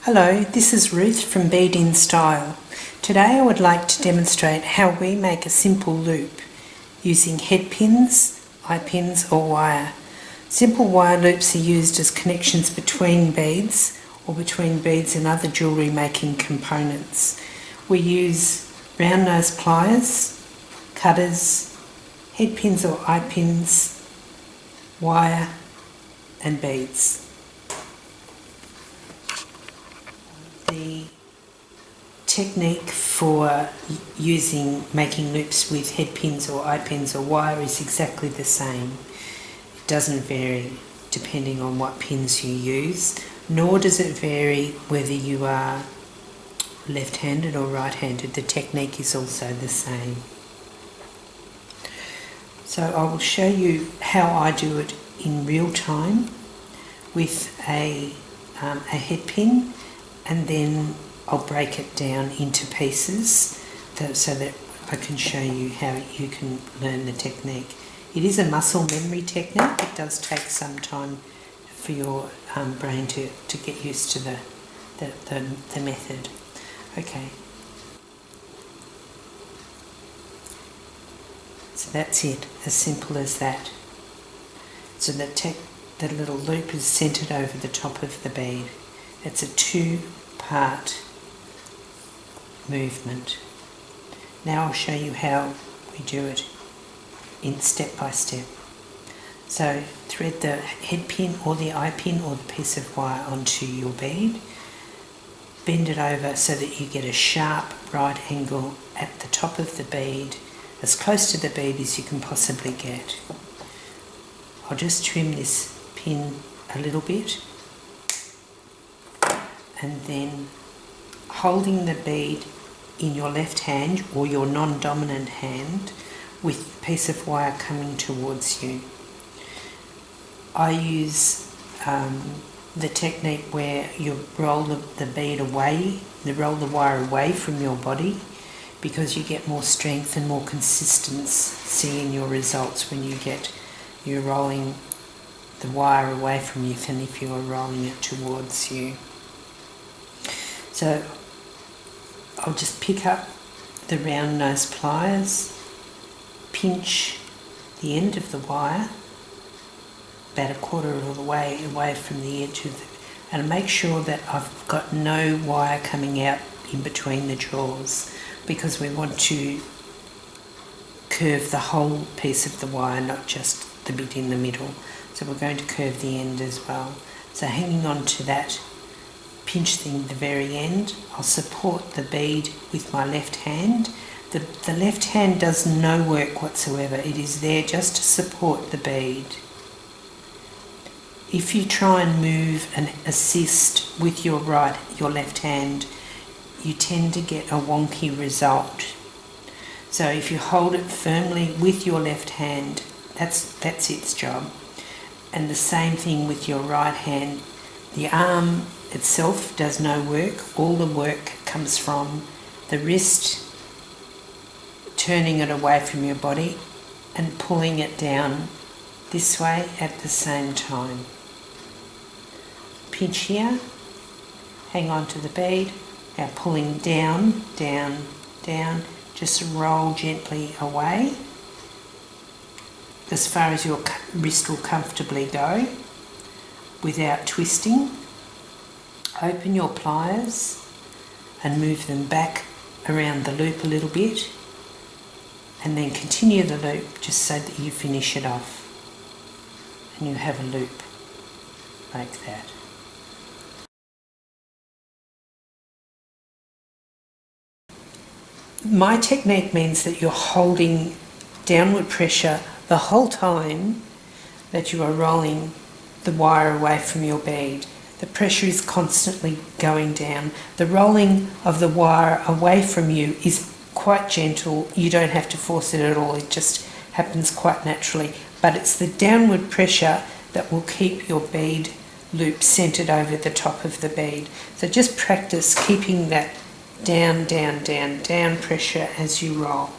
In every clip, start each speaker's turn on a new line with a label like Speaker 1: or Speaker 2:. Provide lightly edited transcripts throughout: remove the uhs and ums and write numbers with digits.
Speaker 1: Hello, this is Ruth from Beading Style. Today I would like to demonstrate how we make a simple loop using head pins, eye pins or wire. Simple wire loops are used as connections between beads or between beads and other jewellery making components. We use round nose pliers, cutters, head pins or eye pins, wire and beads. The technique for making loops with head pins or eye pins or wire is exactly the same. It doesn't vary depending on what pins you use, nor does it vary whether you are left-handed or right-handed. The technique is also the same. So I will show you how I do it in real time with a head pin, and then I'll break it down into pieces so that I can show you how you can learn the technique. It is a muscle memory technique. It does take some time for your brain to get used to the method. Okay. So that's it, as simple as that. So the little loop is centered over the top of the bead. It's a two-part movement. Now I'll show you how we do it in step by step. So thread the head pin or the eye pin or the piece of wire onto your bead. Bend it over so that you get a sharp right angle at the top of the bead, as close to the bead as you can possibly get. I'll just trim this pin a little bit, and then holding the bead in your left hand or your non-dominant hand with a piece of wire coming towards you. I use the technique where you roll the bead away, you roll the wire away from your body, because you get more strength and more consistency in your results when you're rolling the wire away from you than if you were rolling it towards you. So I'll just pick up the round nose pliers, pinch the end of the wire about a quarter of the way away from the edge of and make sure that I've got no wire coming out in between the jaws, because we want to curve the whole piece of the wire, not just the bit in the middle. So we're going to curve the end as well. So hanging on to that pinch thing at the very end, I'll support the bead with my left hand. The left hand does no work whatsoever. It is there just to support the bead. If you try and move and assist with your left hand, you tend to get a wonky result. So if you hold it firmly with your left hand, that's its job. And the same thing with your right hand. The arm itself does no work. All the work comes from the wrist, turning it away from your body and pulling it down this way at the same time. Pinch here, hang on to the bead, now pulling down, down, down, just roll gently away as far as your wrist will comfortably go without twisting. Open your pliers and move them back around the loop a little bit, and then continue the loop just so that you finish it off and you have a loop like that. My technique means that you're holding downward pressure the whole time that you are rolling the wire away from your bead. The pressure is constantly going down. The rolling of the wire away from you is quite gentle. You don't have to force it at all. It just happens quite naturally. But it's the downward pressure that will keep your bead loop centered over the top of the bead. So just practice keeping that down, down, down, down pressure as you roll.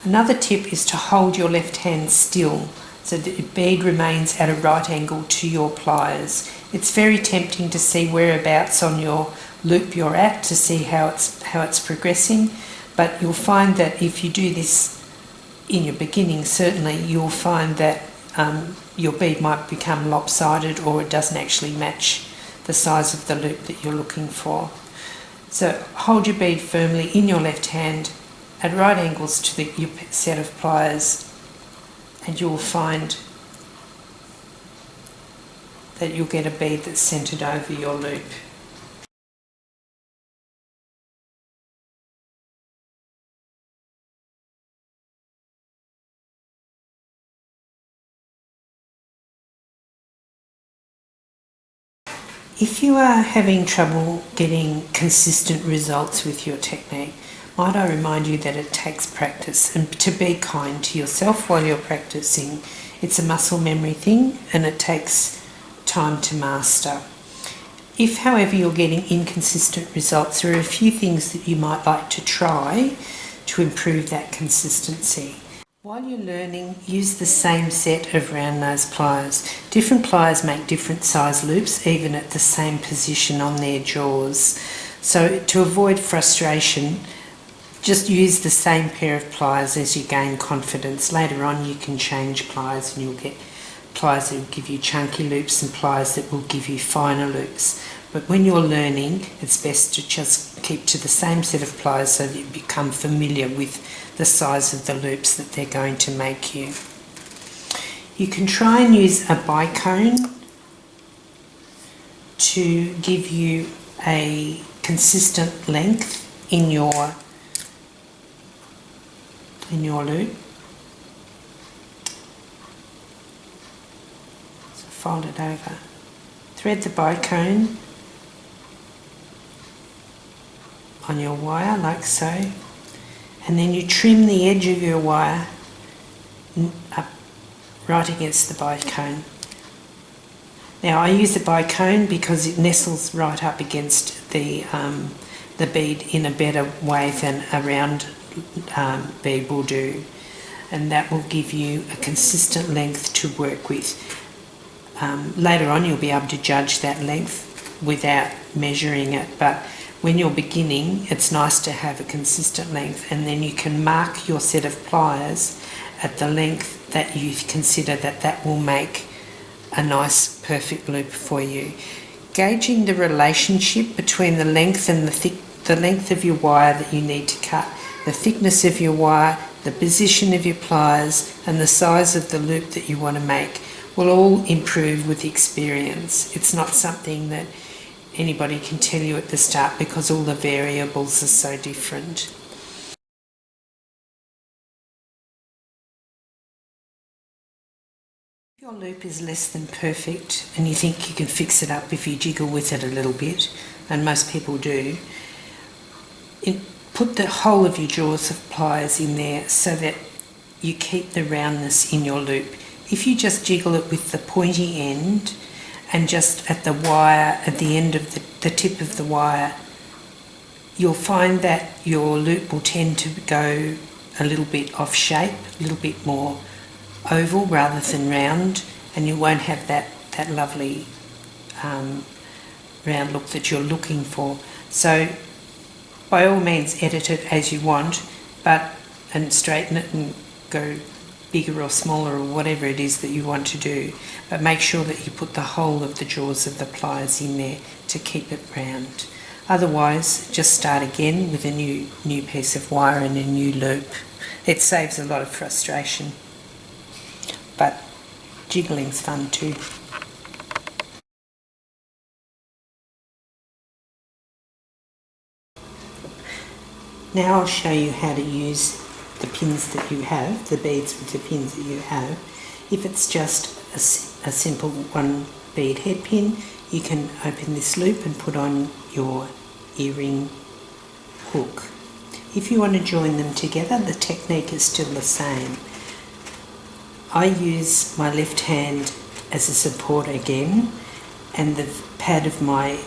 Speaker 1: Another tip is to hold your left hand still so the bead remains at a right angle to your pliers. It's very tempting to see whereabouts on your loop you're at, to see how it's progressing, but you'll find that if you do this in your beginning, certainly you'll find that your bead might become lopsided, or it doesn't actually match the size of the loop that you're looking for. So hold your bead firmly in your left hand at right angles to your set of pliers, and you'll find that you'll get a bead that's centred over your loop. If you are having trouble getting consistent results with your technique, might I remind you that it takes practice, and to be kind to yourself while you're practicing. It's a muscle memory thing, and it takes time to master. If, however, you're getting inconsistent results, there are a few things that you might like to try to improve that consistency. While you're learning, use the same set of round nose pliers. Different pliers make different size loops, even at the same position on their jaws. So to avoid frustration, just use the same pair of pliers as you gain confidence. Later on you can change pliers, and you'll get pliers that will give you chunky loops and pliers that will give you finer loops. But when you're learning, it's best to just keep to the same set of pliers so that you become familiar with the size of the loops that they're going to make you. You can try and use a bicone to give you a consistent length in your loop. So fold it over. Thread the bicone on your wire like so, and then you trim the edge of your wire up right against the bicone. Now I use the bicone because it nestles right up against the bead in a better way than a round bead will do, and that will give you a consistent length to work with. Later on you'll be able to judge that length without measuring it, but when you're beginning, it's nice to have a consistent length, and then you can mark your set of pliers at the length that you consider that will make a nice perfect loop for you. Gauging the relationship between the length and the length of your wire that you need to cut, the thickness of your wire, the position of your pliers, and the size of the loop that you want to make will all improve with experience. It's not something that anybody can tell you at the start because all the variables are so different. If your loop is less than perfect and you think you can fix it up if you jiggle with it a little bit, and most people do, put the whole of your jaws of pliers in there so that you keep the roundness in your loop. If you just jiggle it with the pointy end and just at the wire, at the end of the tip of the wire, you'll find that your loop will tend to go a little bit off shape, a little bit more oval rather than round, and you won't have that lovely round look that you're looking for. So by all means edit it as you want, and straighten it and go bigger or smaller or whatever it is that you want to do, but make sure that you put the whole of the jaws of the pliers in there to keep it round. Otherwise, just start again with a new piece of wire and a new loop. It saves a lot of frustration, but jiggling's fun too. Now I'll show you how to use the pins that you have, the beads with the pins that you have. If it's just a simple one bead head pin, you can open this loop and put on your earring hook. If you want to join them together, the technique is still the same. I use my left hand as a support again, and the pad of my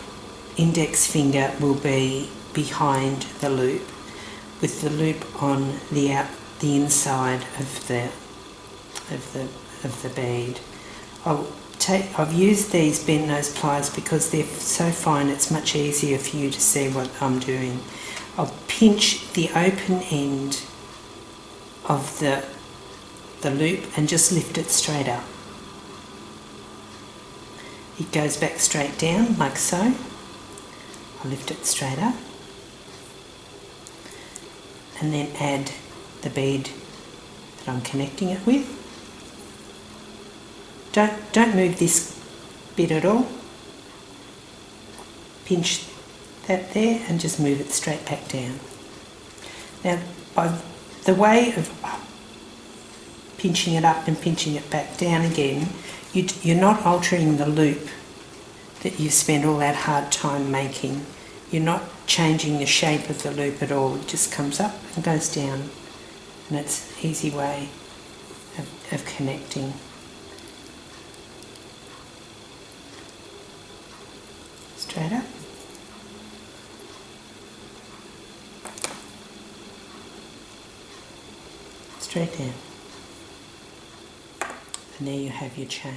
Speaker 1: index finger will be behind the loop, with the loop on the inside of the of the bead. I've used these bent nose pliers because they're so fine it's much easier for you to see what I'm doing. I'll pinch the open end of the loop and just lift it straight up. It goes back straight down like so. I'll lift it straight up and then add the bead that I'm connecting it with. Don't move this bit at all. Pinch that there and just move it straight back down. Now, by the way of pinching it up and pinching it back down again, you're not altering the loop that you've spent all that hard time making. You're not changing the shape of the loop at all. It just comes up and goes down, and it's an easy way of connecting. Straight up. Straight down. And there you have your chain.